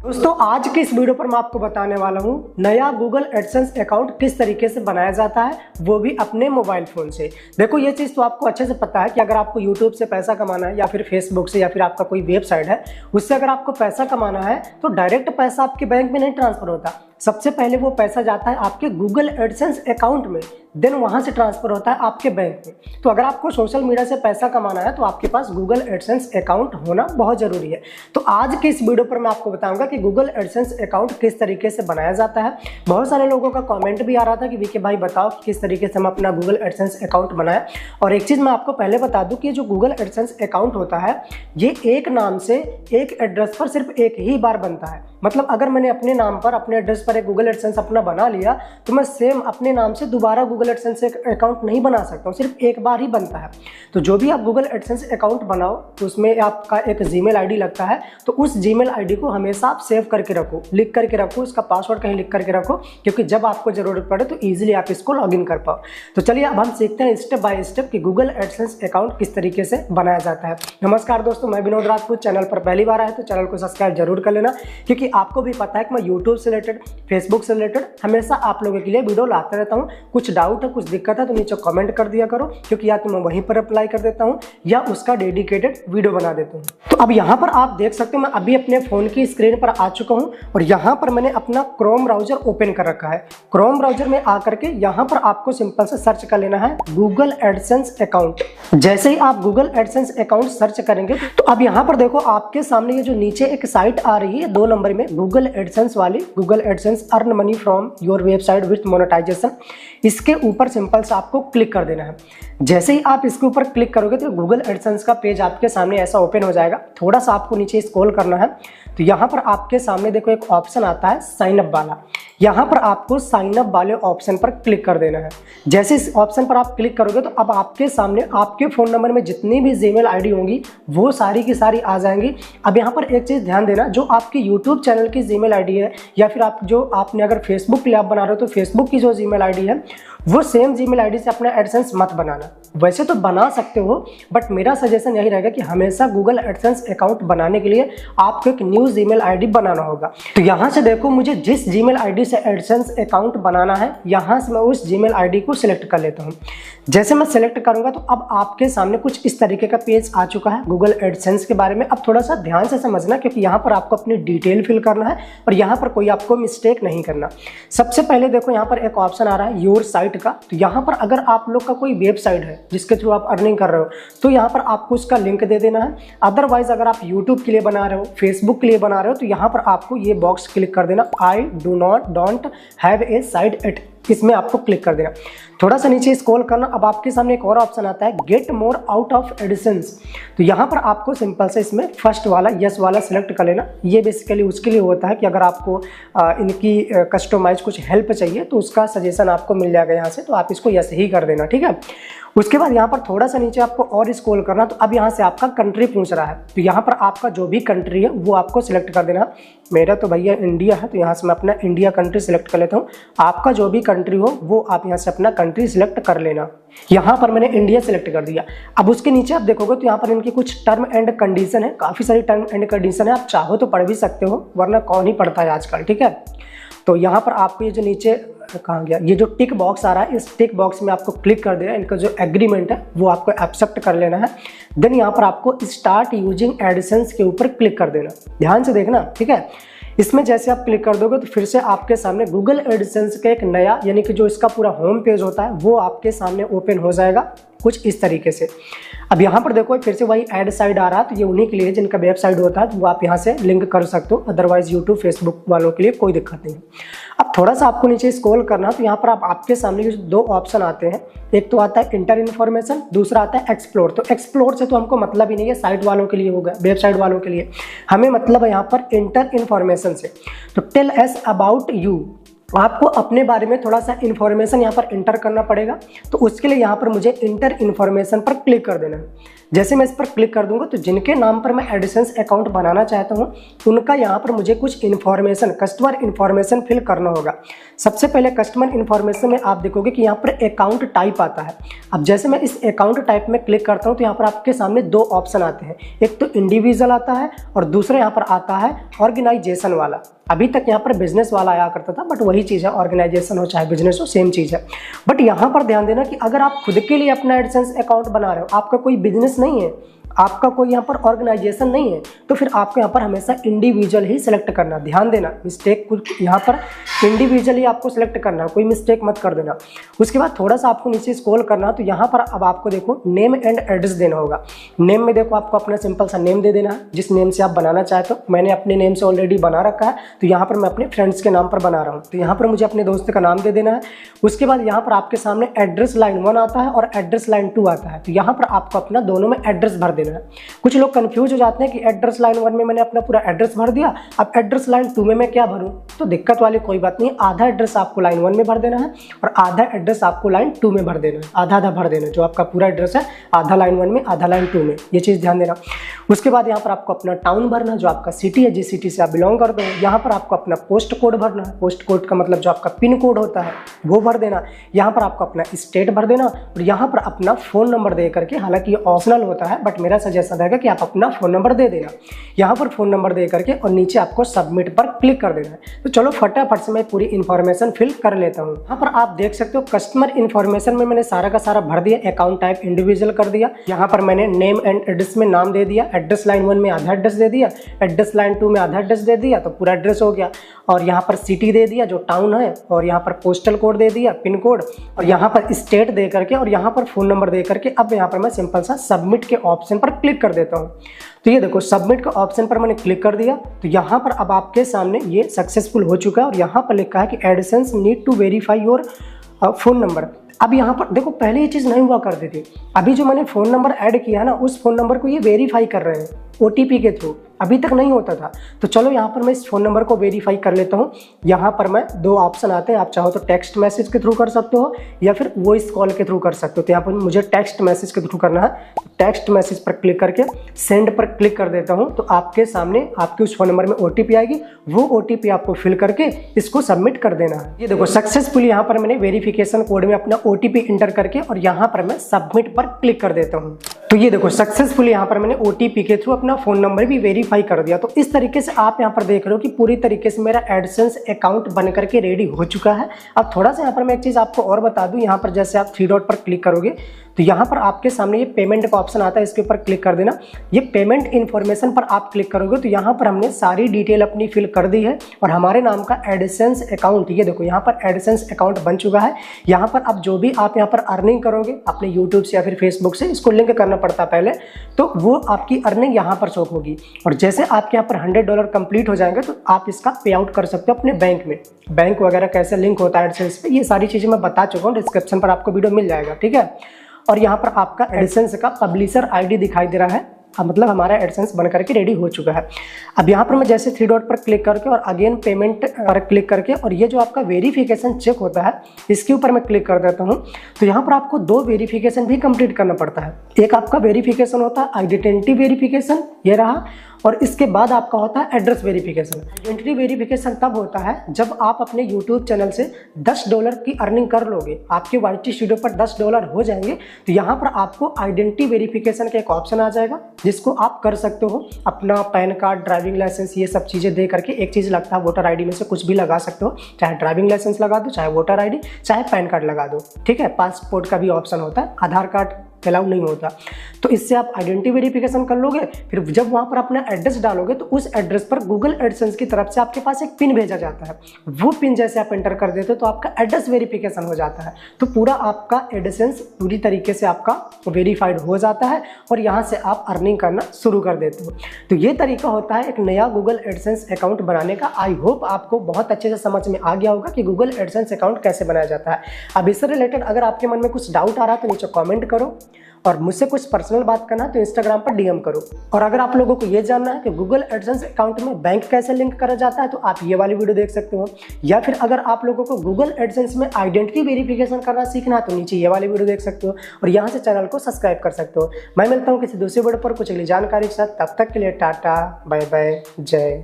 दोस्तों आज की इस वीडियो पर मैं आपको बताने वाला हूँ नया गूगल एडसेंस अकाउंट किस तरीके से बनाया जाता है, वो भी अपने मोबाइल फ़ोन से। देखो ये चीज़ तो आपको अच्छे से पता है कि अगर आपको यूट्यूब से पैसा कमाना है या फिर फेसबुक से या फिर आपका कोई वेबसाइट है उससे अगर आपको पैसा कमाना है तो डायरेक्ट पैसा आपके बैंक में नहीं ट्रांसफ़र होता। सबसे पहले वो पैसा जाता है आपके गूगल एडसेंस अकाउंट में, देन वहाँ से ट्रांसफ़र होता है आपके बैंक में। तो अगर आपको सोशल मीडिया से पैसा कमाना है तो आपके पास गूगल एडसेंस अकाउंट होना बहुत ज़रूरी है। तो आज के इस वीडियो पर मैं आपको बताऊंगा कि गूगल एडसेंस अकाउंट किस तरीके से बनाया जाता है। बहुत सारे लोगों का कमेंट भी आ रहा था कि वीके भाई बताओ कि किस तरीके से हम अपना गूगल एडसेंस अकाउंट बनाएं। और एक चीज़ मैं आपको पहले बता दूं कि जो गूगल एडसेंस अकाउंट होता है ये एक नाम से एक एड्रेस पर सिर्फ एक ही बार बनता है। मतलब अगर मैंने अपने नाम पर अपने एड्रेस पर एक गूगल एडसेंस अपना बना लिया तो मैं सेम अपने नाम से दोबारा गूगल एडसेंस अकाउंट नहीं बना सकता हूँ, सिर्फ एक बार ही बनता है। तो जो भी आप गूगल एडसेंस अकाउंट बनाओ तो उसमें आपका एक जीमेल आईडी लगता है, तो उस जीमेल आईडी को हमेशा आप सेव करके रखो, लिख करके रखो, इसका पासवर्ड कहीं लिख करके रखो, क्योंकि जब आपको ज़रूरत पड़े तो ईजिली आप इसको लॉगिन कर पाओ। तो चलिए अब हम सीखते हैं स्टेप बाय स्टेप कि गूगल एडसेंस अकाउंट किस तरीके से बनाया जाता है। नमस्कार दोस्तों, मैं विनोद राजपूत। चैनल पर पहली बार आए तो चैनल को सब्सक्राइब जरूर कर लेना, क्योंकि आपको भी पता है कि मैं यूट्यूब से रिलेटेड, फेसबुक से रिलेटेड हमेशा आप लोगों के लिए वीडियो लाते रहता हूँ। कुछ डाउट है, कुछ दिक्कत है तो नीचे कमेंट कर दिया करो, क्योंकि या तो मैं वहीं पर अप्लाई कर देता हूँ या उसका डेडिकेटेड वीडियो बना देता हूँ। तो अब यहाँ पर आप देख सकते हो मैं अभी अपने फ़ोन की स्क्रीन पर आ चुका हूँ और यहाँ पर मैंने अपना क्रोम ब्राउजर ओपन कर रखा है। क्रोम ब्राउजर में आकर के यहाँ पर आपको सिंपल से सर्च कर लेना है गूगल एडसेंस अकाउंट। जैसे ही आप गूगल एडसेंस अकाउंट सर्च करेंगे तो अब यहाँ पर देखो आपके सामने ये जो नीचे एक साइट आ रही है 2 नंबर में, गूगल एडसेंस वाली, Google AdSense earn money from your website with monetization, इसके ऊपर सिंपल से आपको क्लिक कर देना है। जैसे ही आप इसके ऊपर क्लिक करोगे तो गूगल एडसेंस का पेज आपके सामने ऐसा ओपन हो जाएगा। थोड़ा सा आपको नीचे स्क्रॉल करना है तो यहाँ पर आपके सामने देखो एक ऑप्शन आता है साइन अप वाला। यहाँ पर आपको साइन अप वाले ऑप्शन पर क्लिक कर देना है। जैसे इस ऑप्शन पर आप क्लिक करोगे तो अब आपके सामने आपके फ़ोन नंबर में जितनी भी जीमेल आईडी होंगी वो सारी की सारी आ जाएंगी। अब यहाँ पर एक चीज़ ध्यान देना, जो आपकी यूट्यूब चैनल की जीमेल आईडी है या फिर आपने अगर फेसबुक के लिए आप बना रहे हो तो फेसबुक की जो जीमेल आईडी है वो सेम जीमेल आईडी से अपना एडसेंस मत बनाना। वैसे तो बना सकते हो बट मेरा सजेशन यही रहेगा कि हमेशा गूगल एडसेंस अकाउंट बनाने के लिए आपको एक न्यू जीमेल आईडी बनाना होगा। तो यहाँ से देखो मुझे जिस जीमेल आईडी से एडसेंस अकाउंट बनाना है यहाँ से मैं उस जीमेल आईडी को सिलेक्ट कर लेता हूँ। जैसे मैं सिलेक्ट करूँगा तो अब आपके सामने कुछ इस तरीके का पेज आ चुका है गूगल एडसेंस के बारे में। अब थोड़ा सा ध्यान से समझना, क्योंकि यहाँ पर आपको अपनी डिटेल फिल करना है और यहाँ पर कोई आपको मिस्टेक नहीं करना। सबसे पहले देखो यहाँ पर एक ऑप्शन आ रहा है योर साइट का। तो यहाँ पर अगर आप लोग का कोई वेबसाइट है जिसके थ्रू आप अर्निंग कर रहे हो तो यहाँ पर आपको उसका लिंक दे देना है। अदरवाइज अगर आप यूट्यूब के लिए बना रहे हो, फेसबुक के लिए बना रहे हो तो यहाँ पर आपको ये बॉक्स क्लिक कर देना, I don't have a site at, इसमें आपको क्लिक कर देना। थोड़ा सा नीचे स्क्रॉल करना। अब आपके सामने एक और ऑप्शन आता है get more out of AdSense. तो यहाँ पर आपको सिंपल से इसमें फर्स्ट वाला यस वाला सिलेक्ट कर लेना। ये बेसिकली उसके लिए होता है कि अगर आपको इनकी कस्टमाइज कुछ हेल्प चाहिए तो उसका सजेशन आपको मिल जाएगा यहाँ से, तो आप इसको यस ही कर देना, ठीक है। उसके बाद यहाँ पर थोड़ा सा नीचे आपको और स्क्रॉल करना। तो अब यहाँ से आपका कंट्री पूछ रहा है, तो यहाँ पर आपका जो भी कंट्री है वो आपको सिलेक्ट कर देना। मेरा तो भैया इंडिया है तो यहाँ से मैं अपना इंडिया कंट्री सिलेक्ट कर लेता हूँ। आपका जो भी कंट्री हो वो आप यहाँ से अपना कंट्री सिलेक्ट कर लेना। यहाँ पर मैंने इंडिया सिलेक्ट कर दिया। अब उसके नीचे आप देखोगे तो यहाँ पर इनकी कुछ टर्म एंड कंडीशन है, काफ़ी सारी टर्म एंड कंडीशन है। आप चाहो तो पढ़ भी सकते हो, वरना कौन ही पढ़ता है आजकल, ठीक है। तो यहाँ पर आपको ये जो नीचे कहाँ गया, ये जो टिक बॉक्स आ रहा है इस टिक बॉक्स में आपको क्लिक कर देना। इनका जो एग्रीमेंट है वो आपको एक्सेप्ट कर लेना है। देन यहाँ पर आपको स्टार्ट यूजिंग एडसेंस के ऊपर क्लिक कर देना। ध्यान से देखना, ठीक है। इसमें जैसे आप क्लिक कर दोगे तो फिर से आपके सामने गूगल एडसेंस का एक नया, यानी कि जो इसका पूरा होम पेज होता है वो आपके सामने ओपन हो जाएगा कुछ इस तरीके से। अब यहाँ पर देखो फिर से वही ऐड साइड आ रहा है, तो ये उन्हीं के लिए जिनका वेबसाइट होता है तो वो आप यहाँ से लिंक कर सकते हो। अदरवाइज यूट्यूब फेसबुक वालों के लिए कोई दिक्कत नहीं है। अब थोड़ा सा आपको नीचे स्क्रॉल करना, तो यहाँ पर आपके सामने जो 2 ऑप्शन आते हैं, एक तो आता है इंटर इन्फॉर्मेशन, दूसरा आता है एक्सप्लोर। तो एक्सप्लोर से तो हमको मतलब ही नहीं है, साइट वालों के लिए होगा, वेबसाइट वालों के लिए। हमें मतलब है यहाँ पर इंटर इन्फॉर्मेशन से। तो टेल अस अबाउट यू, आपको अपने बारे में थोड़ा सा इन्फॉर्मेशन यहाँ पर इंटर करना पड़ेगा। तो उसके लिए यहाँ पर मुझे इंटर इन्फॉर्मेशन पर क्लिक कर देना है। जैसे मैं इस पर क्लिक कर दूंगा तो जिनके नाम पर मैं एडसेंस अकाउंट बनाना चाहता हूँ उनका यहाँ पर मुझे कुछ इन्फॉर्मेशन, कस्टमर इन्फॉर्मेशन फिल करना होगा। सबसे पहले कस्टमर इन्फॉर्मेशन में आप देखोगे कि यहाँ पर अकाउंट टाइप आता है। अब जैसे मैं इस अकाउंट टाइप में क्लिक करता हूँ तो यहाँ पर आपके सामने दो ऑप्शन आते हैं, एक तो इंडिविजुअल आता है और दूसरा यहाँ पर आता है ऑर्गेनाइजेशन वाला। अभी तक यहाँ पर बिजनेस वाला आया करता था, बट वही चीज़ है, ऑर्गेनाइजेशन हो चाहे बिजनेस हो सेम चीज़ है। बट यहाँ पर ध्यान देना कि अगर आप खुद के लिए अपना एडसेंस अकाउंट बना रहे हो, आपका कोई बिजनेस नहीं है, आपका कोई यहाँ पर ऑर्गेनाइजेशन नहीं है, तो फिर आपको यहाँ पर हमेशा इंडिविजुअल ही सिलेक्ट करना। ध्यान देना, मिस्टेक कुछ यहाँ पर इंडिविजुअल ही आपको सिलेक्ट करना है, कोई मिस्टेक मत कर देना। उसके बाद थोड़ा सा आपको नीचे स्क्रॉल करना, तो यहाँ पर अब आपको देखो नेम एंड एड्रेस देना होगा। नेम में देखो आपको अपना सिंपल सा नेम दे देना है, जिस नेम से आप बनाना चाहते हो। मैंने अपने नेम से ऑलरेडी बना रखा है, तो यहाँ पर मैं अपने फ्रेंड्स के नाम पर बना रहा हूँ, तो यहाँ पर मुझे अपने दोस्त का नाम दे देना है। उसके बाद यहाँ पर आपके सामने एड्रेस लाइन 1 आता है और एड्रेस लाइन 2 आता है, तो यहाँ पर आपको अपना दोनों में एड्रेस भर देना है। कुछ लोग कंफ्यूज हो जाते हैं कि एड्रेस लाइन 1 में मैंने अपना पूरा एड्रेस भर दिया, अब एड्रेस लाइन 2 में मैं क्या भरूं। तो दिक्कत वाली कोई बात नहीं, आधा एड्रेस आपको लाइन 1 में भर देना है और आधा एड्रेस आपको लाइन 2 में भर देना है। आधा आधा भर देना है, जो आपका पूरा एड्रेस है आधा लाइन 1 में आधा लाइन 2 में, ये चीज़ ध्यान देना। उसके बाद यहाँ पर आपको अपना टाउन भरना, जो आपका सिटी है, जिस सिटी से आप बिलोंग करते हो। यहाँ पर आपको अपना पोस्ट कोड भरना है, पोस्ट कोड का मतलब जो आपका पिन कोड होता है वो भर देना। यहाँ पर आपको अपना स्टेट भर देना और यहाँ पर अपना फ़ोन नंबर दे करके, हालांकि ये ऑप्शनल होता है बट मेरा सजेशन रहेगा कि आप अपना फ़ोन नंबर दे देना। यहाँ पर फ़ोन नंबर दे करके और नीचे आपको सबमिट पर क्लिक कर देना है। तो चलो फटाफट से मैं पूरी इन्फॉर्मेशन फिल कर लेता हूँ। यहाँ पर आप देख सकते हो कस्टमर इन्फॉर्मेशन में मैंने सारा का सारा भर दिया, अकाउंट टाइप इंडिविजुअल कर दिया। यहाँ पर मैंने नेम एंड एड्रेस में नाम दे दिया, एड्रेस लाइन 1 में आधा एड्रेस दे दिया, एड्रेस लाइन 2 में आधा एड्रेस दे दिया, तो पूरा एड्रेस हो गया। और यहाँ पर सिटी दे दिया जो टाउन है, और यहाँ पर पोस्टल कोड दे दिया, पिन कोड, और यहाँ पर स्टेट दे करके और यहाँ पर फ़ोन नंबर दे करके अब यहाँ पर मैं सिंपल सा सबमिट के ऑप्शन पर क्लिक कर देता हूँ। तो ये देखो सबमिट के ऑप्शन पर मैंने क्लिक कर दिया, तो यहाँ पर अब आपके सामने ये सक्सेसफुल हो चुका है और यहाँ पर लिखा है कि AdSense need to verify your phone number. अब यहाँ पर देखो पहले ये चीज़ नहीं हुआ करती थी, अभी जो मैंने फ़ोन नंबर ऐड किया ना उस फ़ोन नंबर को ये वेरीफाई कर रहे हैं OTP के थ्रू, अभी तक नहीं होता था। तो चलो यहाँ पर मैं इस फ़ोन नंबर को वेरीफाई कर लेता हूँ। यहाँ पर मैं दो ऑप्शन आते हैं, आप चाहो तो टेक्स्ट मैसेज के थ्रू कर सकते हो या फिर वॉइस कॉल के थ्रू कर सकते हो। तो यहाँ पर मुझे टेक्स्ट मैसेज के थ्रू करना है, टेक्स्ट मैसेज पर क्लिक करके सेंड पर क्लिक कर देता हूँ। तो आपके सामने आपके उस फ़ोन नंबर में OTP आएगी, वो OTP आपको फिल करके इसको सबमिट कर देना है। ये देखो सक्सेसफुली यहाँ पर मैंने वेरिफिकेशन कोड में अपना OTP इंटर करके और यहाँ पर मैं सबमिट पर क्लिक कर देता हूँ। तो ये देखो सक्सेसफुली यहाँ पर मैंने OTP के थ्रू अपना फ़ोन नंबर भी वेरीफाई कर दिया। तो इस तरीके से आप यहाँ पर देख रहे हो कि पूरी तरीके से मेरा एडसेंस अकाउंट बन करके रेडी हो चुका है। अब थोड़ा सा यहाँ पर मैं एक चीज़ आपको और बता दूँ, यहाँ पर जैसे आप 3 डॉट पर क्लिक करोगे तो यहाँ पर आपके सामने ये पेमेंट का ऑप्शन आता है, इसके ऊपर क्लिक कर देना। ये पेमेंट इन्फॉर्मेशन पर आप क्लिक करोगे तो यहाँ पर हमने सारी डिटेल अपनी फिल कर दी है और हमारे नाम का एडसेंस अकाउंट, ये देखो यहाँ पर एडसेंस अकाउंट बन चुका है। यहाँ पर अब जो भी आप यहाँ पर अर्निंग करोगे अपने यूट्यूब से या फिर फेसबुक से, इसको लिंक करना पड़ता है पहले, तो वो आपकी अर्निंग यहाँ पर शो होगी। और जैसे आपके यहाँ पर $100 कंप्लीट हो जाएंगे तो आप इसका पे आउट कर सकते हो अपने बैंक में। बैंक वगैरह कैसे लिंक होता है एडसेंस पे, ये सारी चीज़ें मैं बता चुका हूँ, डिस्क्रिप्शन पर आपको वीडियो मिल जाएगा, ठीक है। और यहाँ पर आपका एडसेंस का पब्लिशर ID दिखाई दे रहा है, मतलब हमारा एडसेंस बन करके रेडी हो चुका है। अब यहाँ पर मैं जैसे 3 डॉट पर क्लिक करके और अगेन पेमेंट पर क्लिक करके और ये जो आपका वेरिफिकेशन चेक होता है इसके ऊपर मैं क्लिक कर देता हूँ। तो यहाँ पर आपको 2 वेरिफिकेशन भी कंप्लीट करना पड़ता है। एक आपका वेरिफिकेशन होता है आइडेंटिटी वेरिफिकेशन, ये रहा, और इसके बाद आपका होता है एड्रेस वेरिफिकेशन। आइडेंटिटी वेरिफिकेशन तब होता है जब आप अपने यूट्यूब चैनल से $10 की अर्निंग कर लोगे, आपके YT स्टूडियो पर $10 हो जाएंगे, तो यहाँ पर आपको आइडेंटिटी वेरिफिकेशन का एक ऑप्शन आ जाएगा जिसको आप कर सकते हो। अपना पैन कार्ड, ड्राइविंग लाइसेंस, ये सब चीज़ें दे करके एक चीज़ लगता है वोटर ID में से कुछ भी लगा सकते हो, चाहे ड्राइविंग लाइसेंस लगा दो, चाहे वोटर ID, चाहे पैन कार्ड लगा दो, ठीक है। पासपोर्ट का भी ऑप्शन होता है, आधार कार्ड अलाउ नहीं होता। तो इससे आप आइडेंटिटी वेरिफिकेशन कर लोगे। फिर जब वहाँ पर अपना एड्रेस डालोगे तो उस एड्रेस पर गूगल एडसेंस की तरफ से आपके पास एक पिन भेजा जाता है, वो पिन जैसे आप एंटर कर देते हो तो आपका एड्रेस वेरिफिकेशन हो जाता है। तो पूरा आपका एडसेंस पूरी तरीके से आपका वेरीफाइड हो जाता है और यहाँ से आप अर्निंग करना शुरू कर देते हो। तो ये तरीका होता है एक नया गूगल एडसेंस अकाउंट बनाने का। आई होप आपको बहुत अच्छे से समझ में आ गया होगा कि गूगल एडसेंस अकाउंट कैसे बनाया जाता है। अब इससे रिलेटेड अगर आपके मन में कुछ डाउट आ रहा है तो नीचे कॉमेंट करो, और मुझसे कुछ पर्सनल बात करना है तो इंस्टाग्राम पर डीएम करो। और अगर आप लोगों को ये जानना है कि गूगल एडसेंस अकाउंट में बैंक कैसे लिंक करा जाता है तो आप ये वाली वीडियो देख सकते हो, या फिर अगर आप लोगों को गूगल एडसेंस में आइडेंटिटी वेरिफिकेशन करना सीखना है तो नीचे ये वाली वीडियो देख सकते हो और यहाँ से चैनल को सब्सक्राइब कर सकते हो। मैं मिलता हूँ किसी दूसरी वीडियो पर कुछ अगली जानकारी के साथ, तब तक के लिए टाटा बाय बाय, जय